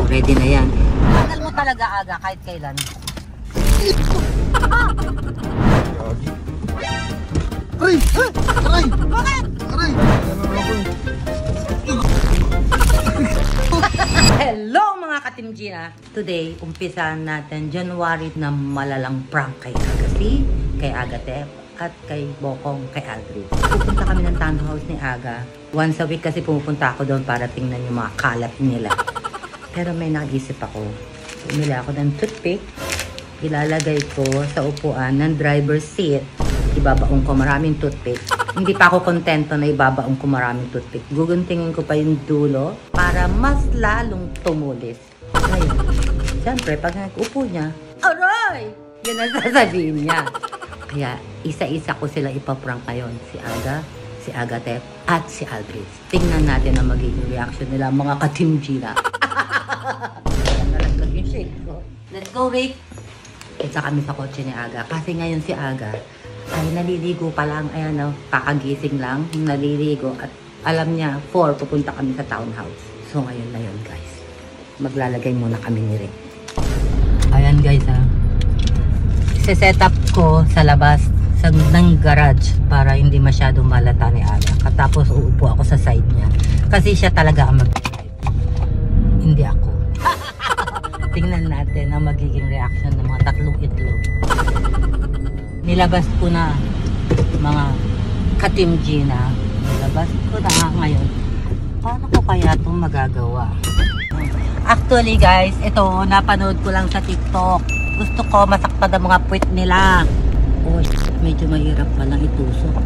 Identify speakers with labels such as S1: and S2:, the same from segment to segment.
S1: Ready na yan.
S2: Tagal mo talaga aga kahit kailan.
S3: Aray! Aray!
S2: Bakit?
S3: Aray!
S1: Hello mga ka-Team Gina! Today, umpisahan natin January na malalang prank kay Agassi, kay Agatep, at kay Bokong, kay Aldrin. Pupunta kami ng townhouse ni Aga. Once a week kasi pumupunta ako doon para tingnan yung mga kalat nila. Pero may naisip ako. Umila ako ng toothpick. Ilalagay ko sa upuan ng driver's seat. Ibabaong ko maraming toothpick. Hindi pa ako kontento na ibabaong ko maraming toothpick. Guguntingin ko pa yung dulo para mas lalong tumulis. Ngayon, siyempre, pag nag-upo niya, aray! Yun ang sasabihin niya. Kaya, isa-isa ko sila ipaprank ngayon. Si Aga, si Agatep, at si Aldrin. Tingnan natin ang magiging reaction nila, mga ka-Team Gina. Nalaglag yung shake ko. Let's go, Rick! Isa kami sa kotse ni Aga. Kasi ngayon si Aga ay naliligo pa lang. Ayan o, kakagising lang. Naliligo. At alam niya, 4 pupunta kami sa townhouse. So ngayon na yun, guys. Maglalagay muna kami ni Rick. Ayan, guys, ha. Set up ko sa labas ng garage para hindi masyadong malata ni Aga. Katapos uupo ako sa side niya. Kasi siya talaga ang mag-drive. Hindi ako. Tingnan natin ang magiging reaction ng mga tatlong itlog. Nilabas ko na mga ka-Team Gina. Nilabas ko na ngayon. Paano ko kaya itong magagawa? Actually guys, ito napanood ko lang sa TikTok. Gusto ko masaktan ang mga puwit nila. Oh, medyo mahirap palang itusok.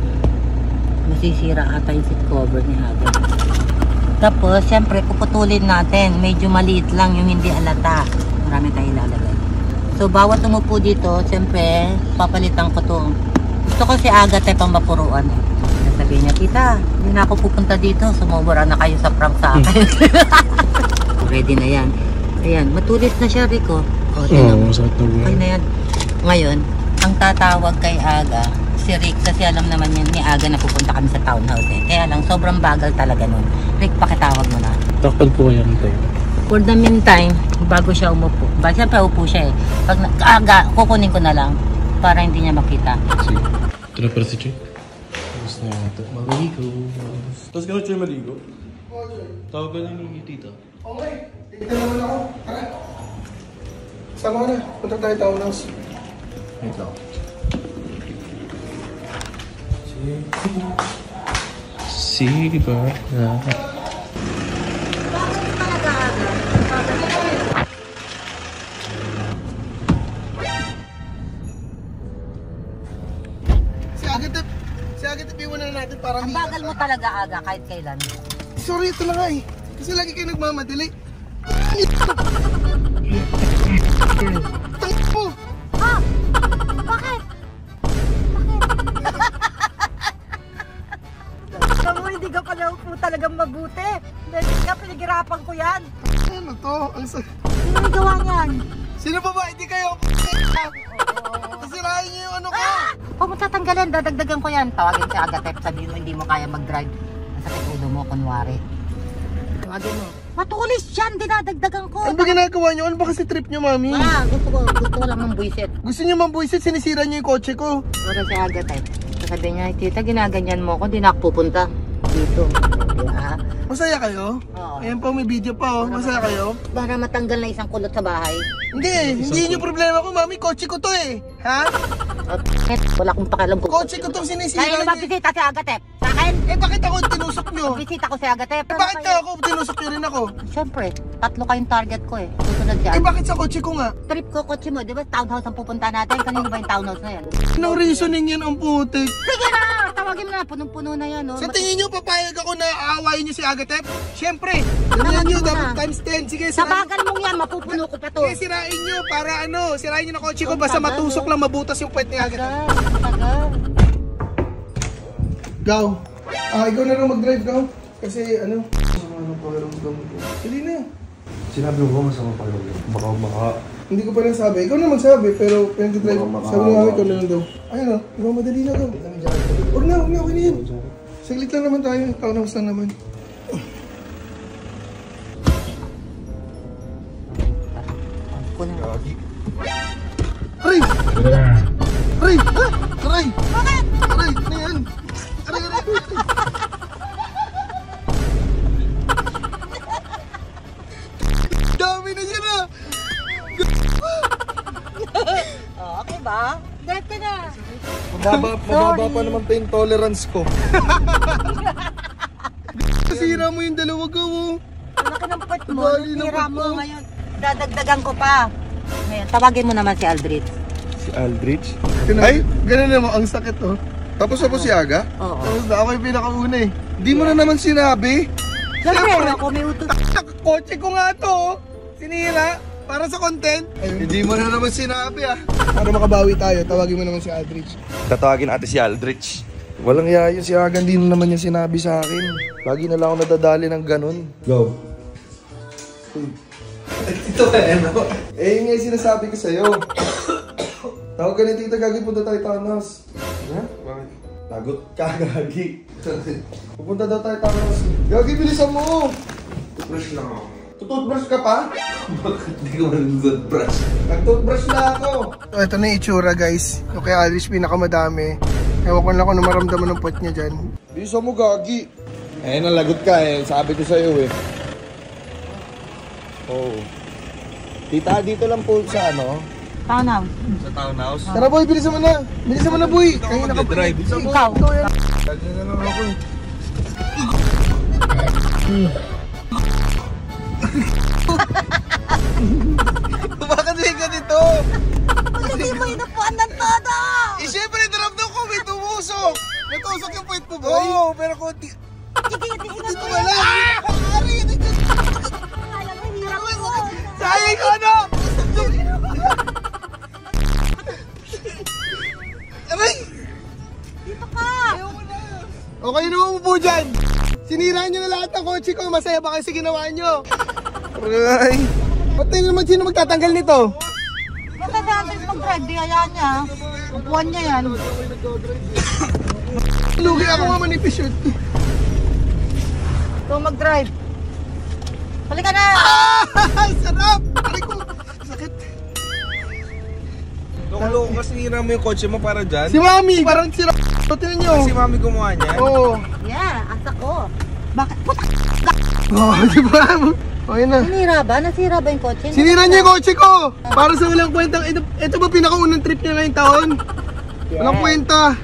S1: Masisira ata yung seat cover ni Aga. Tapos, syempre, puputulin natin. Medyo maliit lang yung hindi alata. Marami tayong ilalagay. So, bawat umupo dito, syempre, papalitan ko to. Gusto ko si Agatep ang mapuruan. Sasabihin niya, tita, hindi na ako pupunta dito. Sumubura na kayo sa prank sa akin. Ready na yan. Ayan, matulis na siya, Rico. O, okay na yan. Ngayon, ang tatawag kay Aga, si Rick, kasi alam naman yan ni Aga na pupunta kami sa townhouse eh. Kaya lang, sobrang bagal talaga nun. Rick, pakitawag mo na.
S3: Takpan po yan tayo.
S1: For the meantime, bago siya umupo. Siyempre, upo siya eh. Pag Aga, kukunin ko na lang para hindi niya makita.
S3: Sige. Ito na para si Che. Tapos na ito. Maligo. Tapos ka na Che maligo? Tawag ka na ni tita.
S4: Okay. Tignan naman ako. Tara. Sama ko na. Punta tayo townhouse.
S3: Wait lang. Sige ba?
S4: Si Agatep iwanan natin para
S2: Ang bagal mo talaga aga kahit kailan.
S4: Sorry, ito na nga eh. Kasi lagi kayo nagmamadali. Tangin mo!
S2: Ha? Bakit? Kamu hindi ka pala po talagang mabuti. Dahil ka pinagirapan ko yan.
S4: Ano to?
S2: Sino may gawa niyan?
S4: Sino ba ba? Hindi kayo. Sirahin niyo yung ano ko.
S2: Huwag mo tatanggalin, dadagdagan ko yan. Tawagin si Agatep, sabihin mo hindi mo kaya mag-drive. Masakit ulo mo, kunwari. Tawagin mo. Matulis yan, dinadagdagan ko.
S4: Ano ba ginagawa niyo? Ano ba kasi trip niyo, mami?
S2: Gusto ko lang mambuisit.
S4: Gusto niyo mambuisit, sinisira niyo yung kotse ko.
S2: Wala si Agatep. Sabi niya, tita, ginaganyan mo ako, hindi na ako pupunta dito. Diba?
S4: Masaya kayo?
S2: Oo.
S4: Ayan pa, may video pa oh. Masaya kayo?
S2: Para matanggal na isang kulot sa bahay.
S4: Hindi yun yung problema ko, mami. Kotse ko to eh. Ha?
S2: Wala akong pakialam kung
S4: Kotse ko tong sinisira
S2: kaya
S4: niyo.
S2: magbisita si Agatep. Sa akin,
S4: Eh bakit ako tinusok niyo?
S2: magbisita ko si Agatep.
S4: Eh bakit ka ako tinusok niyo rin ako?
S2: Siyempre, 3 kayong target ko eh. Susunod
S4: Eh
S2: yan.
S4: bakit sa kotse ko nga?
S2: Trip ko, kotse mo, di ba? Townhouse ang pupunta natin. Kanino ba yung townhouse na yan?
S4: Anong reasoning yan ang putik?
S2: Sige na! Tawagin mo na, punong-puno na yan. Oh.
S4: Sa tingin niyo papayag ako na aawayin niyo si Agatep? Siyempre, ganyan niyo, dapat times 10. Sige,
S2: Sa
S4: sirain.
S2: bagal mong yan, mapupuno ko pa to.
S4: Sige, sirain niyo para ano, sirain niyo na kotse ko. Basta matusok lang, mabutas yung puwet ni Agatep.
S2: Tagal.
S4: Gaw, ikaw na rin mag-drive, Gaw. Kasi ano, ano pakiramdam ko. Hindi na.
S3: Sinabi mo ba masama pakiramdam? Baka
S4: Hindi ko pa rin sabi. Ikaw na magsabi, pero pinag-drive.
S3: Baka
S4: Sabi mo nga, ikaw na lang daw. Ayun o, ikaw madali na, Gaw. Huwag na, okay na yan. Saglit lang naman tayo, townhouse lang naman.
S1: ko na.
S4: Gagi. Aray! Aray! Ha? Aray!
S1: Bakit?
S4: Aray! Ano yan? Aray! Aray! Dami na siya na!
S1: Oh, okay ba? Drive ka na.
S4: Mababa pa naman pa yung tolerance ko. Sira mo yung dalawa ko.
S1: Laki ng puwet mo.
S4: Bali ng
S1: Tira
S4: puwet
S1: mo
S4: mo.
S1: ngayon. Dadagdagan ko pa. Ngayon, tawagin mo naman si Aldrich.
S4: Si Aldrich? Ay, ganun naman. Ang sakit oh. Tapos si Aga?
S1: Oo.
S4: Tapos na ako yung pinakauna eh. Di mo na naman sinabi.
S1: Siyempre, ako may utos.
S4: Kotse ko nga to oh. Sinira. Para sa content. Hindi mo na naman sinabi ah. Para makabawi tayo, tawagin mo naman si Aldrich.
S3: Tatawagin natin si Aldrich.
S4: Walang yaya si Aga, hindi na naman niya sinabi sa akin. Lagi na lang ako nadadali ng ganun. Go. Ito eh, no? Eh, yun nga yung sinasabi ko sa'yo. Tawag ka ni Tita Gagi, punta tayo townhouse. Ha? Bakit? Tagot ka, Gagi. Pupunta daw tayo townhouse. Gagi, bilisan mo!
S3: Toothbrush lang ako.
S4: Tututbrush ka pa?
S3: Bakit di ko mag-toothbrush?
S4: Nag-toothbrush na ako. Ito na yung itsura, guys. Yung kay Alice, pinakamadami. Ewan ko lang kung maramdaman ng puwet niya dyan. Bilisan mo, Gagi. Eh, nalagot ka eh. Sabi ko sa'yo eh. Oo. Tita, dito lang po sa ano?
S1: Tanaw.
S3: Sa townhouse?
S4: Tara boy, bilisan mo na. Bilisan mo na boy. Kaya na
S3: mag-drive.
S1: Ikaw.
S4: Lagi na lang ako eh. Bakit may ganito?
S1: Hindi mo inupuan ng todo!
S4: Eh syempre, naramdam ko may tumusok. Natusok yung puwet mo boy. Oo, pero konti.
S1: Sige, tingnan
S4: Dito
S1: mo
S4: ka lang. Ari, dito.
S1: Alam mo, hirap ko.
S4: Sayang ko ano? Aray!
S1: Dito ka.
S4: Okay naman mo po dyan. Sinira nyo na lahat ng kotse ko. Masaya ba kayo sa ginawa nyo? Aray! Patay naman sino magtatanggal nito?
S1: Basta si Aldrich mag-drive, di kaya niya. Upuan niya yan.
S4: Lugi ako nga manipis yun.
S1: Ikaw mag-drive. Halika na!
S4: Sarap! Aray ko! Sakit.
S3: Loko-loko kasi hira mo yung kotse mo para dyan.
S4: Si Mami! Parang sira. Tingnan nyo.
S3: Si Mami gumawa niyan.
S4: Oo.
S1: Yeah, asa ko. Bakit? Puta!
S4: Oo, di ba? Okay na.
S1: Sinira ba? Nasira ba yung kotse?
S4: Sinira niya yung kotse ko! Para sa walang kwentang, ito ba pinakaunang trip niya ngayong taon? Walang kwenta.